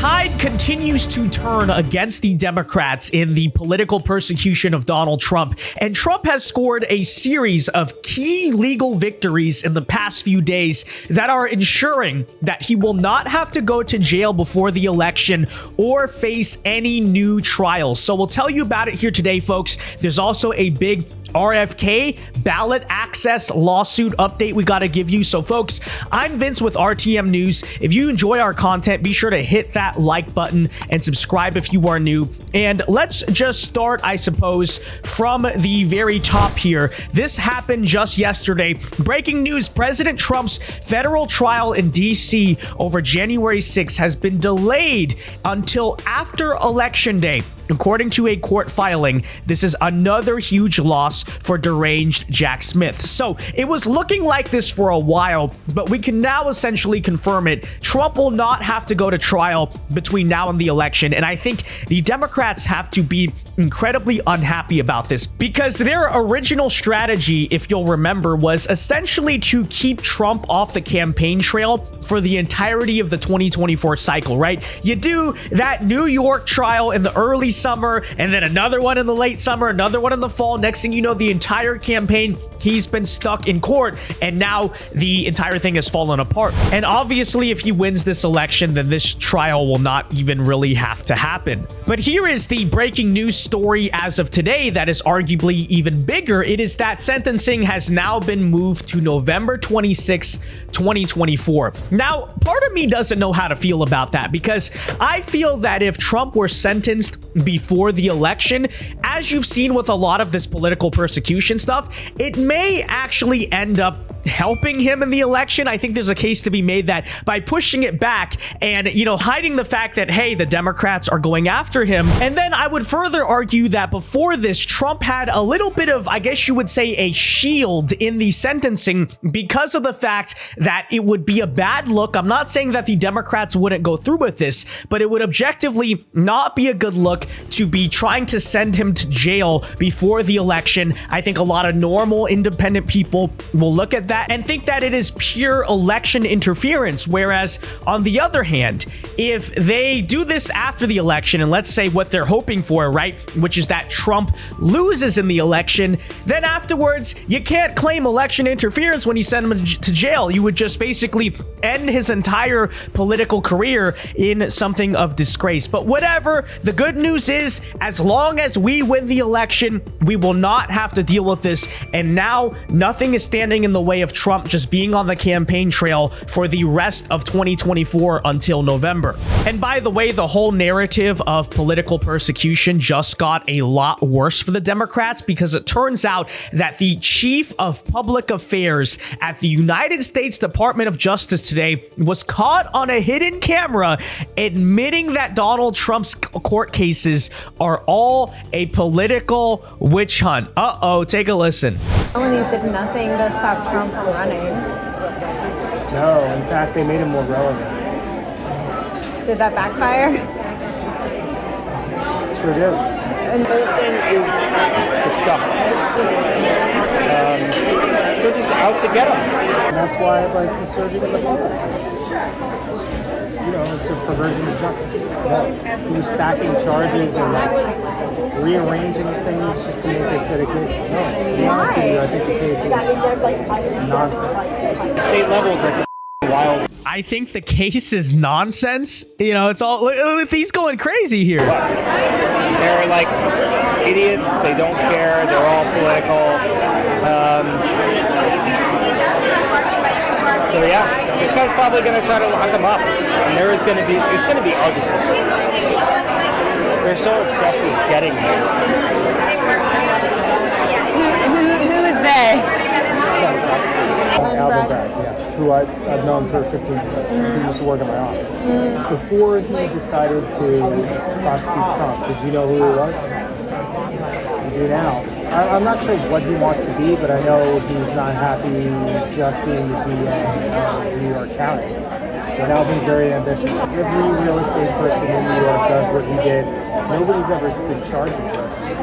tide continues to turn against the Democrats in the political persecution of Donald Trump, and Trump has scored a series of key legal victories in the past few days that are ensuring that he will not have to go to jail before the election or face any new trials. So we'll tell you about it here today, folks. There's also a big RFK ballot access lawsuit update we got to give you. So folks, I'm Vince with RTM News. If you enjoy our content, be sure to hit that like button and subscribe if you are new. And let's just start, I suppose, from the very top here. This happened just yesterday. Breaking news: President Trump's federal trial in DC over January 6th has been delayed until after Election Day. According to a court filing, this is another huge loss for deranged Jack Smith. So it was looking like this for a while, but we can now essentially confirm it. Trump will not have to go to trial between now and the election. And I think the Democrats have to be incredibly unhappy about this, because their original strategy, if you'll remember, was essentially to keep Trump off the campaign trail for the entirety of the 2024 cycle, right? You do that New York trial in the early summer, and then another one in the late summer, another one in the fall. Next thing you know, the entire campaign, he's been stuck in court, and now the entire thing has fallen apart. And obviously, if he wins this election, then this trial will not even really have to happen. But here is the breaking news story as of today that is arguably even bigger. It is that sentencing has now been moved to November 26th, 2024. Now, part of me doesn't know how to feel about that, because I feel that if Trump were sentenced before the election, as you've seen with a lot of this political persecution stuff, it may actually end up helping him in the election. I think there's a case to be made that by pushing it back and, hiding the fact that, hey, the Democrats are going after him. And then I would further argue that before this, Trump had a little bit of, I guess you would say, a shield in the sentencing because of the fact that it would be a bad look. I'm not saying that the Democrats wouldn't go through with this, but it would objectively not be a good look to be trying to send him to jail before the election. I think a lot of normal, independent people will look at that and think that it is pure election interference. Whereas on the other hand, if they do this after the election, and let's say what they're hoping for, right, which is that Trump loses in the election, then afterwards you can't claim election interference when you send him to jail. You would just basically end his entire political career in something of disgrace. But whatever, the good news is, as long as we win the election, we will not have to deal with this. And now nothing is standing in the way of Trump just being on the campaign trail for the rest of 2024 until November. And by the way, the whole narrative of political persecution just got a lot worse for the Democrats, because it turns out that the chief of public affairs at the United States Department of Justice today was caught on a hidden camera admitting that Donald Trump's court cases are all a political witch hunt. Take a listen. Felonies did nothing to stop Trump from running. No, in fact, they made him more relevant. Did that backfire? Sure did. And The whole thing is disgusting. They're just out to get him. And that's why I like the surging of the polls. It's a perversion of justice. He was stacking charges and rearranging things just to make it fit a case. No, to be honest with you, I think the case is nonsense. State levels are wild. I think the case is nonsense. It's all, look, he's going crazy here. They're like idiots. They don't care. They're all political. So yeah, this guy's probably going to try to lock him up, and it's going to be ugly. They're so obsessed with getting him. who is they? Alvin Bragg, yeah, who I've known for 15 years. He used to work in my office. Before he decided to prosecute Trump, did you know who he was? You do now. I'm not sure what he wants to be, but I know he's not happy just being the DA of New York County. So now he's very ambitious. Every real estate person in New York does what he did. Nobody's ever been charged with this.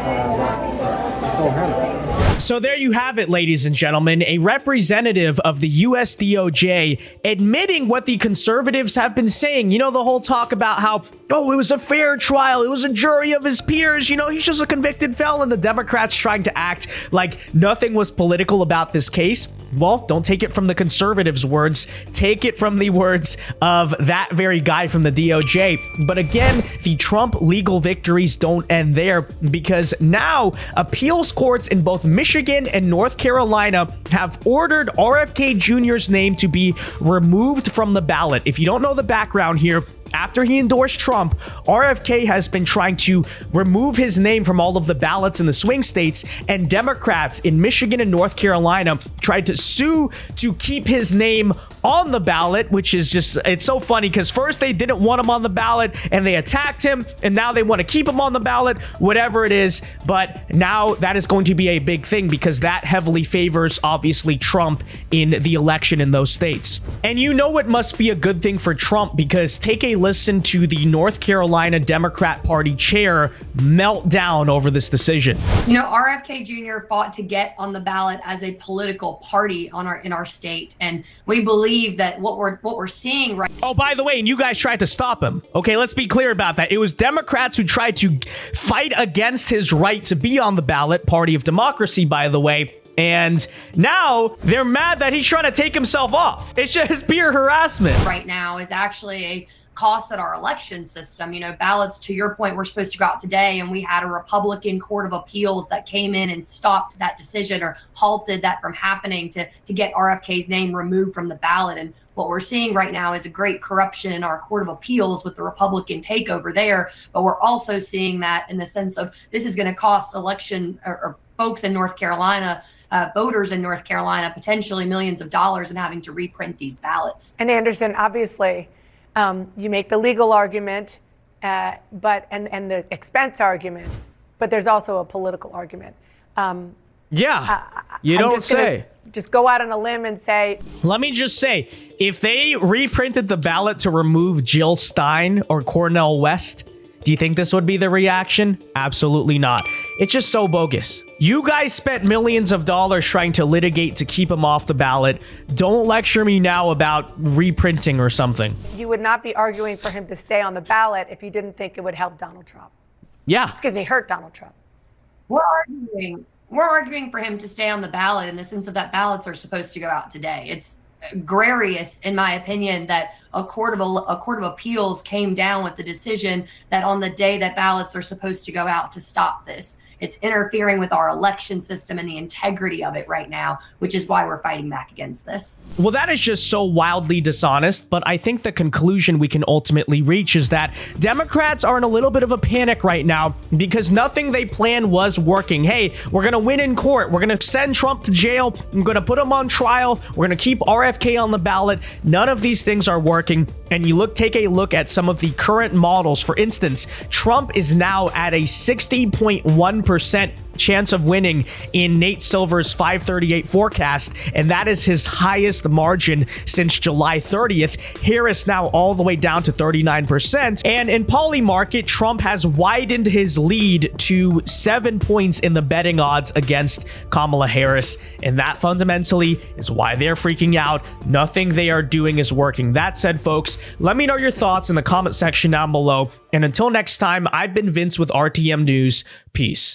It's all him. So there you have it, ladies and gentlemen, a representative of the US DOJ admitting what the conservatives have been saying. You know, the whole talk about how, oh, it was a fair trial, it was a jury of his peers, you know, he's just a convicted felon. The Democrats trying to act like nothing was political about this case. Well, don't take it from the conservatives' words. Take it from the words of that very guy from the DOJ. But again, the Trump legal victories don't end there, because now appeals courts in both Michigan and North Carolina have ordered RFK Jr.'s name to be removed from the ballot. If you don't know the background here, after he endorsed Trump, RFK has been trying to remove his name from all of the ballots in the swing states, and Democrats in Michigan and North Carolina tried to sue to keep his name on the ballot, which is just, it's so funny because first they didn't want him on the ballot and they attacked him, and now they want to keep him on the ballot, whatever it is. But now that is going to be a big thing because that heavily favors, obviously, Trump in the election in those states. And you know it must be a good thing for Trump, because take a listen to the North Carolina Democrat Party chair melt down over this decision. You know, RFK Jr. fought to get on the ballot as a political party in our state, and we believe that what we're seeing right. Oh, by the way, and you guys tried to stop him. Okay, let's be clear about that. It was Democrats who tried to fight against his right to be on the ballot. Party of Democracy, by the way. And now they're mad that he's trying to take himself off. It's just pure harassment. Right now is actually a cost at our election system. You know, ballots, to your point, were supposed to go out today, and we had a Republican Court of Appeals that came in and stopped that decision or halted that from happening to get RFK's name removed from the ballot. And what we're seeing right now is a great corruption in our Court of Appeals with the Republican takeover there. But we're also seeing that in the sense of this is going to cost election or folks in North Carolina, voters in North Carolina, potentially millions of dollars in having to reprint these ballots. And Anderson, obviously, you make the legal argument, and the expense argument, but there's also a political argument. You don't say. Just go out on a limb and say. Let me just say, if they reprinted the ballot to remove Jill Stein or Cornel West, do you think this would be the reaction? Absolutely not. It's just so bogus. You guys spent millions of dollars trying to litigate to keep him off the ballot. Don't lecture me now about reprinting or something. You would not be arguing for him to stay on the ballot if you didn't think it would help Donald Trump. Yeah. Hurt Donald Trump. We're arguing for him to stay on the ballot in the sense of that ballots are supposed to go out today. It's egregious, in my opinion, that a court of appeals came down with the decision that on the day that ballots are supposed to go out to stop this. It's interfering with our election system and the integrity of it right now, which is why we're fighting back against this. Well, that is just so wildly dishonest, but I think the conclusion we can ultimately reach is that Democrats are in a little bit of a panic right now because nothing they planned was working. Hey, we're going to win in court. We're going to send Trump to jail. I'm going to put him on trial. We're going to keep RFK on the ballot. None of these things are working. And take a look at some of the current models. For instance, Trump is now at a 60.1% chance of winning in Nate Silver's 538 forecast, and that is his highest margin since July 30th. Harris now all the way down to 39%, and in Polymarket, Trump has widened his lead to 7 points in the betting odds against Kamala Harris, and that fundamentally is why they're freaking out. Nothing they are doing is working. That said, folks, let me know your thoughts in the comment section down below, and until next time, I've been Vince with RTM News. Peace.